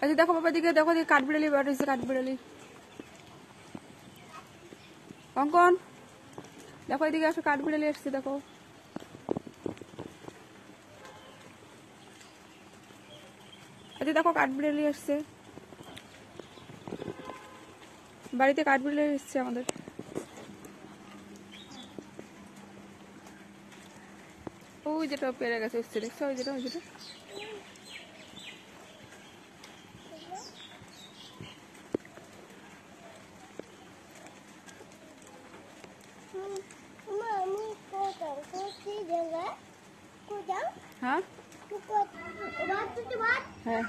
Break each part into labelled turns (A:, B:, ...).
A: আচ্ছা দেখো বাবা, দিকে দেখো, দিকে কাঠবিড়ালি বার হয়েছে, কাঠবিড়ালি। অঙ্কন দেখো, এদিকে আসো, কাঠবিড়ালি এসছে দেখো। আচ্ছা দেখো, কাঠবিড়ালি এসছে, বাড়িতে কাঠবিড়ালি এসছে আমাদের। ওই যেটা পেরে গেছে এসছে, দেখছো? ওই যেটা, ওই যেটা। হ্যাঁ হ্যাঁ,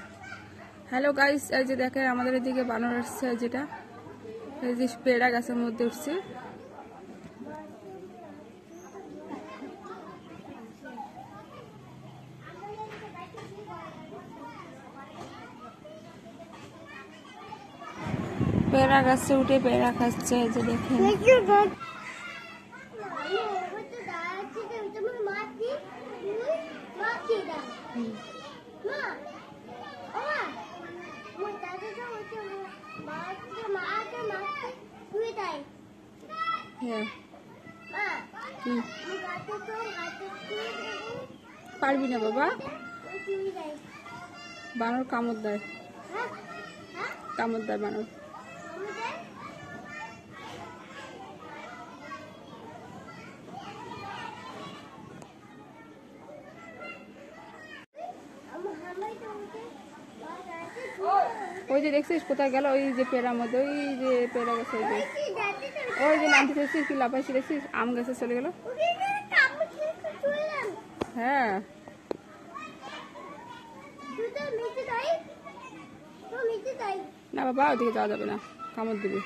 A: হ্যালো গাইস, এই যে দেখেন আমাদের এদিকে বানর আসছে, যেটা এই যে পেয়ারা গাছের মধ্যে উঠছে। পেয়ারা গাছে উঠে পেয়ারা খাচ্ছে, এই যে দেখেন। পারবি না বাবা, বানর কামড় দেয়, কামড় দেয় বানর। ওই যে দেখছিস কোথায় গেল, ওই যে পেয়ারার মধ্যে, ওই যে পেয়ারা গেছে, ওই যে নামতে দেখছিস কি লাফাইছি, দেখছিস আম গাছে চলে গেল। হ্যাঁ না বাবা, ওদিকে যাওয়া যাবে না, কামড় দিবি।